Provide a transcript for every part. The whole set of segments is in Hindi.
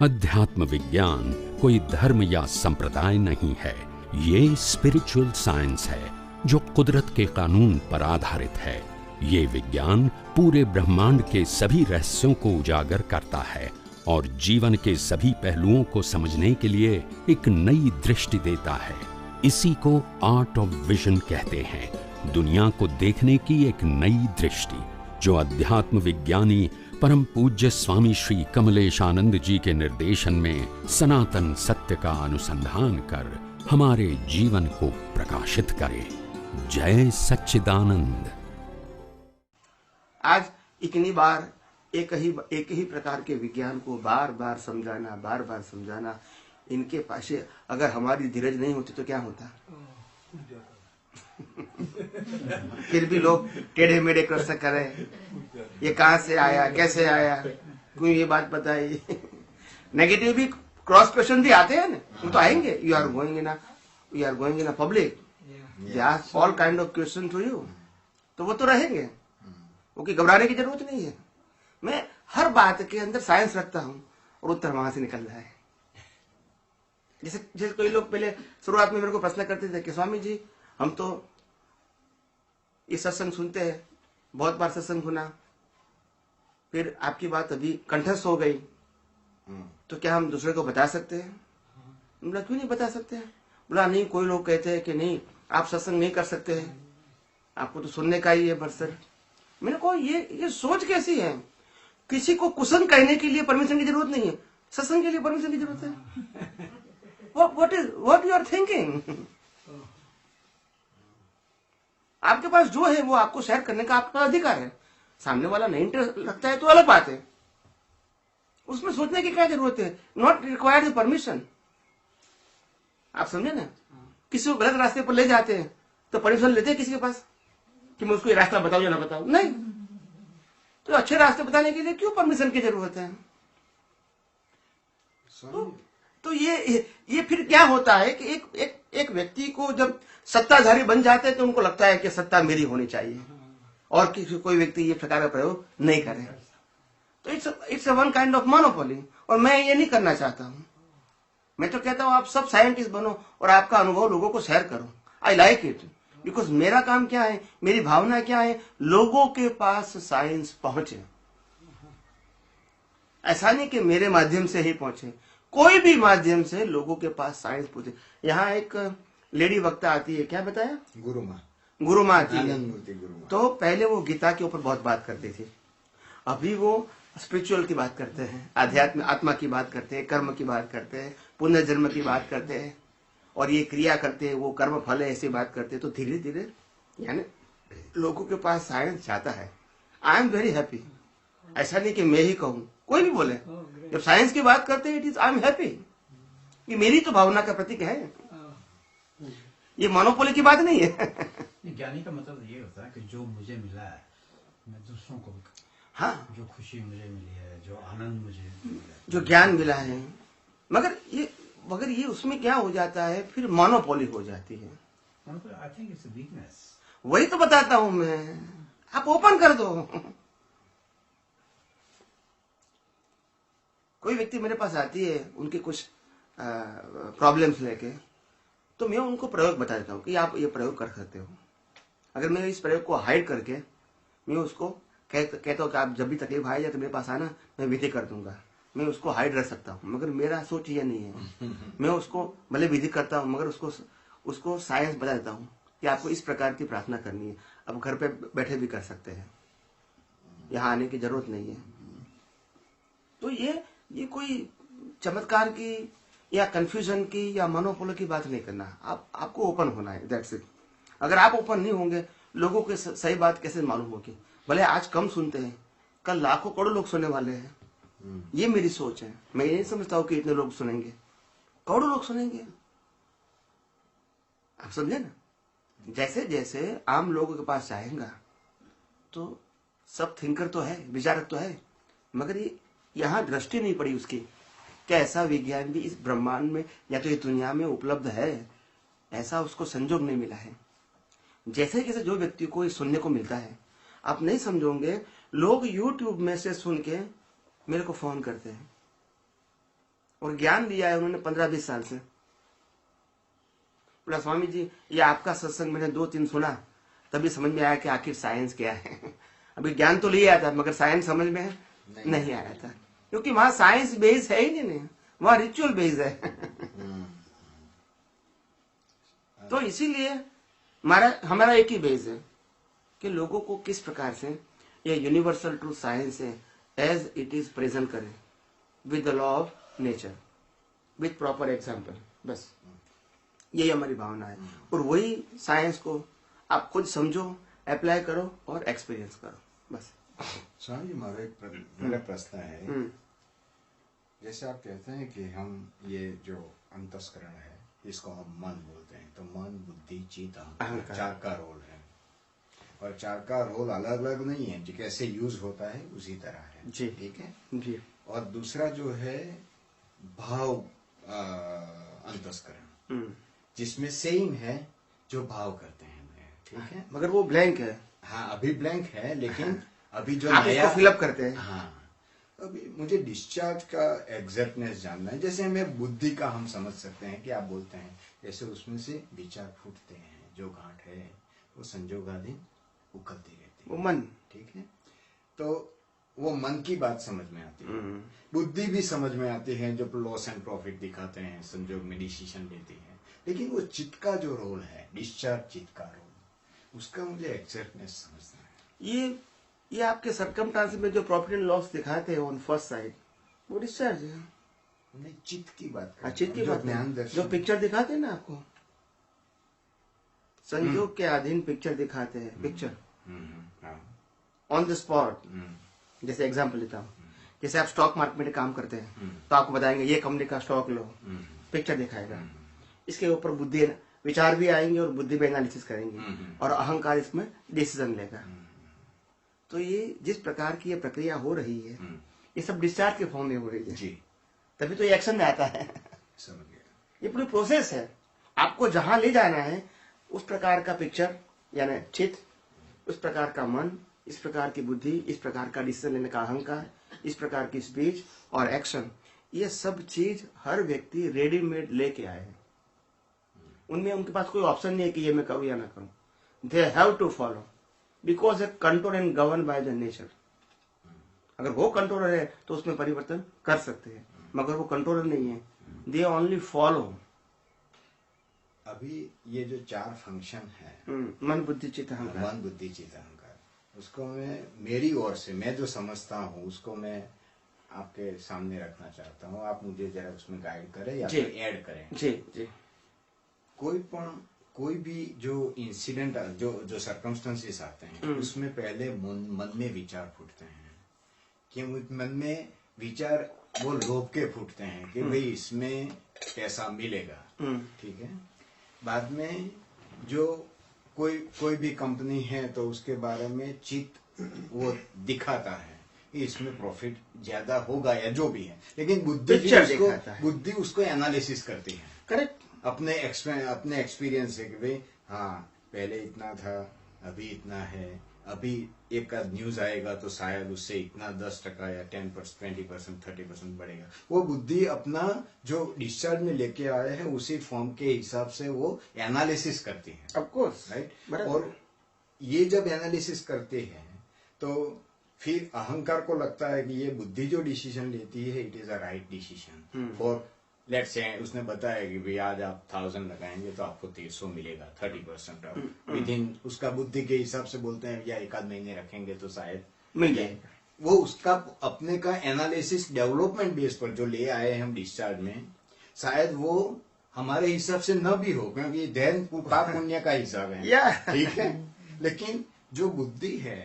अध्यात्म विज्ञान कोई धर्म या संप्रदाय नहीं है, ये स्पिरिचुअल साइंस है जो कुदरत के कानून पर आधारित है। ये विज्ञान पूरे ब्रह्मांड के सभी रहस्यों को उजागर करता है और जीवन के सभी पहलुओं को समझने के लिए एक नई दृष्टि देता है। इसी को आर्ट ऑफ विजन कहते हैं, दुनिया को देखने की एक नई दृष्टि, जो अध्यात्म विज्ञानी परम पूज्य स्वामी श्री कमलेशानंद जी के निर्देशन में सनातन सत्य का अनुसंधान कर हमारे जीवन को प्रकाशित करे। जय सच्चिदानंद। आज इतनी बार एक ही प्रकार के विज्ञान को बार बार समझाना, इनके पास अगर हमारी धीरज नहीं होती तो क्या होता? फिर भी लोग टेढ़े मेढ़े प्रश्न करें, ये कहां से आया, कैसे आया, क्यों ये बात बताई। नेगेटिव भी क्रॉस क्वेश्चन भी आते हैं ना, वो तो आएंगे। You are going in a public, they ask all kind of question to you, तो वो तो रहेंगे, ओके, घबराने की जरूरत नहीं है। मैं हर बात के अंदर साइंस रखता हूं और उत्तर वहां से निकल रहा है। जैसे कोई लोग पहले शुरुआत में मेरे को प्रश्न करते थे कि स्वामी जी, हम तो ये सत्संग सुनते हैं, बहुत बार सत्संग सुना, फिर आपकी बात अभी कंठस्थ हो गई, तो क्या हम दूसरे को बता सकते हैं? बोला क्यों नहीं बता सकते हैं? बोला नहीं, कोई लोग कहते हैं कि नहीं, आप सत्संग नहीं कर सकते हैं, आपको तो सुनने का ही है बरसर। मैंने कहा ये सोच कैसी है? किसी को कुशन कहने के लिए परमिशन की जरूरत नहीं है, सत्संग के लिए परमिशन की जरूरत है। What you are thinking? आपके पास जो है वो आपको शेयर करने का आपका अधिकार है। सामने वाला नहीं इंटरेस्ट रखता है तो अलग बात है, उसमें सोचने की क्या जरूरत है? Not required permission. आप समझे ना? किसी को गलत रास्ते पर ले जाते हैं तो परमिशन लेते हैं किसी के पास कि मैं उसको ये रास्ता बताऊं या ना बताऊं? नहीं। तो अच्छे रास्ते बताने के लिए क्यों परमिशन की जरूरत है? तो ये फिर क्या होता है कि एक व्यक्ति को जब सत्ताधारी बन जाते हैं तो उनको लगता है कि सत्ता मेरी होनी चाहिए और कोई व्यक्ति ये प्रकार का प्रयोग नहीं करे, तो it's one kind of monopoly. और मैं ये नहीं करना चाहता हूं। मैं तो कहता हूं आप सब साइंटिस्ट बनो और आपका अनुभव लोगों को शेयर करो। आई लाइक इट, बिकॉज मेरा काम क्या है, मेरी भावना क्या है, लोगों के पास साइंस पहुंचे। ऐसा नहीं कि मेरे माध्यम से ही पहुंचे, कोई भी माध्यम से लोगों के पास साइंस पहुंचे। यहाँ एक लेडी वक्ता आती है, क्या बताया? गुरु माँ आती है। तो पहले वो गीता के ऊपर बहुत बात करती थी, अभी वो स्पिरिचुअल की बात करते हैं, आध्यात्म आत्मा की बात करते हैं, कर्म की बात करते हैं, पुनर्जन्म की बात करते हैं, और ये क्रिया करते हैं, वो कर्म फल है, ऐसी बात करते हैं। तो धीरे धीरे यानी लोगों के पास साइंस जाता है। I am very happy. ऐसा नहीं कि मैं ही कहूं, कोई भी बोले, जब साइंस की बात करते हैं it is I am happy. ये मेरी तो भावना का प्रतीक है, ये मोनोपोली की बात नहीं है। ज्ञानी का मतलब ये होता है कि जो मुझे मिला है मैं दूसरों को, हाँ, जो खुशी मुझे मिली है, जो आनंद मुझे मिला है, जो ज्ञान मिला है, मगर ये उसमें क्या हो जाता है, फिर मोनोपोली हो जाती है। I think it's a weakness. वही तो बताता हूं मैं, आप ओपन कर दो। कोई व्यक्ति मेरे पास आती है, उनकी कुछ प्रॉब्लम्स लेके, तो मैं उनको प्रयोग बता देता हूँ कि आप ये प्रयोग कर सकते हो। अगर मैं इस प्रयोग को हाइड करके मैं उसको कहता हूँ कि आप जब भी तकलीफ आए जाए तो मेरे पास आना, मैं विधि कर दूंगा, मैं उसको हाइड रख सकता हूँ। मगर मेरा सोच ये नहीं है। मैं उसको भले विधि करता हूँ मगर उसको साइंस बता देता हूँ कि आपको इस प्रकार की प्रार्थना करनी है। अब घर पे बैठे भी कर सकते हैं, यहाँ आने की जरूरत नहीं है। तो ये कोई चमत्कार की या कंफ्यूजन की या मोनोपोली की बात नहीं करना। आपको ओपन होना है, दैट्स इट। अगर आप ओपन नहीं होंगे, लोगों को सही बात कैसे मालूम होगी? भले आज कम सुनते हैं, कल लाखों करोड़ों लोग सुनने वाले हैं। ये मेरी सोच है। मैं ये नहीं समझता हूं कि इतने लोग सुनेंगे, करोड़ों लोग सुनेंगे। आप समझे ना? जैसे जैसे आम लोगों के पास जाएगा तो सब थिंकर तो है, विचारक तो है, मगर ये यहाँ दृष्टि नहीं पड़ी उसकी, क्या ऐसा विज्ञान भी इस ब्रह्मांड में या तो इस दुनिया में उपलब्ध है, ऐसा उसको संजोग नहीं मिला है। जैसे जैसे जो व्यक्ति को सुनने को मिलता है, आप नहीं समझोगे, लोग YouTube में से सुन के मेरे को फोन करते हैं, और ज्ञान दिया है उन्होंने 15-20 साल से। बोला स्वामी जी ये आपका सत्संग मैंने 2-3 सुना, तभी समझ में आया कि आखिर साइंस क्या है। अभी ज्ञान तो लिया था मगर साइंस समझ में नहीं आया था, क्योंकि वहां साइंस बेस है ही नहीं, वहां रिचुअल बेस है। तो इसीलिए हमारा एक ही बेस है कि लोगों को किस प्रकार से ये यूनिवर्सल ट्रूथ साइंस है एज इट इज प्रेजेंट करें with the law of nature, with proper example. बस यही हमारी भावना है। और वही साइंस को आप खुद समझो, अप्लाई करो और एक्सपीरियंस करो, बस। स्वामी जी मेरा प्रश्न है, जैसे आप कहते हैं कि हम ये जो अंतस्करण है इसको हम मन बोलते हैं, तो मन, बुद्धि, चित्त, अहंकार 4 का रोल है, और 4 का रोल अलग अलग नहीं है, जो कैसे यूज होता है उसी तरह है जी, ठीक है जी। और दूसरा जो है भाव अंतस्करण, जिसमें सेम है जो भाव करते हैं, ठीक है, मगर वो ब्लैंक है। हाँ अभी ब्लैंक है, लेकिन अभी जो आप नया इसको फिलअप करते हैं। हाँ अभी मुझे डिस्चार्ज का एग्जैक्टनेस जानना है। जैसे हमें बुद्धि का हम समझ सकते हैं कि आप बोलते हैं जैसे उसमें से विचार फूटते हैं, जो गांठ है वो संजोगाधीन उखलती रहती है, वो मन, ठीक है, तो वो मन की बात समझ में आती है। बुद्धि भी समझ में आती है, जो लॉस एंड प्रॉफिट दिखाते हैं, संजोग में डिसीजन लेती है, लेकिन वो चित्त का जो रोल है, डिस्चार्ज चित्त का रोल, उसका मुझे एग्जैक्टनेस समझना है। ये आपके सर्कमस्टांस में जो प्रॉफिट एंड लॉस दिखाते हैं ऑन फर्स्ट साइड, वो डिस्चार्ज है। नहीं, चित्त की बात, चित्त की बात, जो पिक्चर दिखाते हैं ना आपको, संजोग के अधीन पिक्चर दिखाते हैं, पिक्चर ऑन द स्पॉट। जैसे एग्जांपल लेता हूँ, जैसे आप स्टॉक मार्केट में काम करते हैं तो आपको बताएंगे ये कंपनी का स्टॉक लो, पिक्चर दिखाएगा, इसके ऊपर बुद्धि विचार भी आएंगे और बुद्धि भी एनालिसिस करेंगे और अहंकार इसमें डिसीजन लेगा। तो ये जिस प्रकार की ये प्रक्रिया हो रही है, ये सब डिस्चार्ज के फॉर्म में हो रही है जी, तभी तो ये एक्शन में आता है। समझ गया। ये पूरी प्रोसेस है, आपको जहां ले जाना है उस प्रकार का पिक्चर यानी चित्त, उस प्रकार का मन, इस प्रकार की बुद्धि, इस प्रकार का डिसीजन लेने का अहंकार, इस प्रकार की स्पीच और एक्शन, ये सब चीज हर व्यक्ति रेडीमेड लेके आए हैं। उनमें उनके पास कोई ऑप्शन नहीं है कि ये मैं करूं या ना करूं, they have to follow because a control and govern by the nature. अगर वो कंट्रोलर है तो उसमें परिवर्तन कर सकते हैं, मगर वो कंट्रोलर नहीं है, दे ओनली फॉलो। अभी ये जो 4 फंक्शन है, मन, बुद्धि, चित्त, अहंकार, मन, बुद्धि, चित्त, अहंकार, उसको मैं मेरी ओर से मैं जो समझता हूँ उसको मैं आपके सामने रखना चाहता हूँ। आप मुझे जरा उसमें गाइड करें या फिर ऐड करें। जी जी। कोई भी जो इंसिडेंट जो सर्कमस्टेंसेस आते हैं उसमें पहले मन में विचार फूटते हैं कि मन में विचार वो लोभ के फूटते हैं कि भाई इसमें पैसा मिलेगा, ठीक है। बाद में जो कोई भी कंपनी है तो उसके बारे में चित्त वो दिखाता है कि इसमें प्रॉफिट ज्यादा होगा या जो भी है, लेकिन बुद्धि उसको एनालिसिस करती है। करेक्ट। अपने एक्सपीरियंस से कि भाई हाँ पहले इतना था, अभी इतना है, अभी एक का न्यूज आएगा तो शायद उससे इतना 10% या 10%, 20%, 30% बढ़ेगा। वो बुद्धि अपना जो डिस्चार्ज में लेके आए हैं उसी फॉर्म के हिसाब से वो एनालिसिस करती है, ऑफ कोर्स, राइट। और ये जब एनालिसिस करते हैं तो फिर अहंकार को लगता है कि ये बुद्धि जो डिसीजन लेती है it is a right decision for let's say उसने बताया कि भाई आज आप 1000 लगाएंगे तो आपको 300 मिलेगा, 30% विद इन उसका बुद्धि के हिसाब से बोलते हैं या 1 आध महीने रखेंगे तो शायद मिल जाएगा। वो उसका अपने का एनालिसिस डेवलपमेंट बेस पर जो ले आए हम डिस्चार्ज में, शायद वो हमारे हिसाब से न भी हो, क्योंकि ध्यान पाप पुण्य का हिसाब है, ठीक है। लेकिन जो बुद्धि है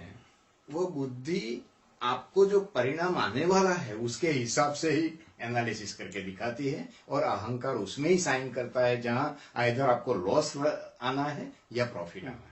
वो बुद्धि आपको जो परिणाम आने वाला है उसके हिसाब से ही एनालिसिस करके दिखाती है, और अहंकार उसमें ही साइन करता है जहां आइदर आपको लॉस आना है या प्रॉफिट आना है।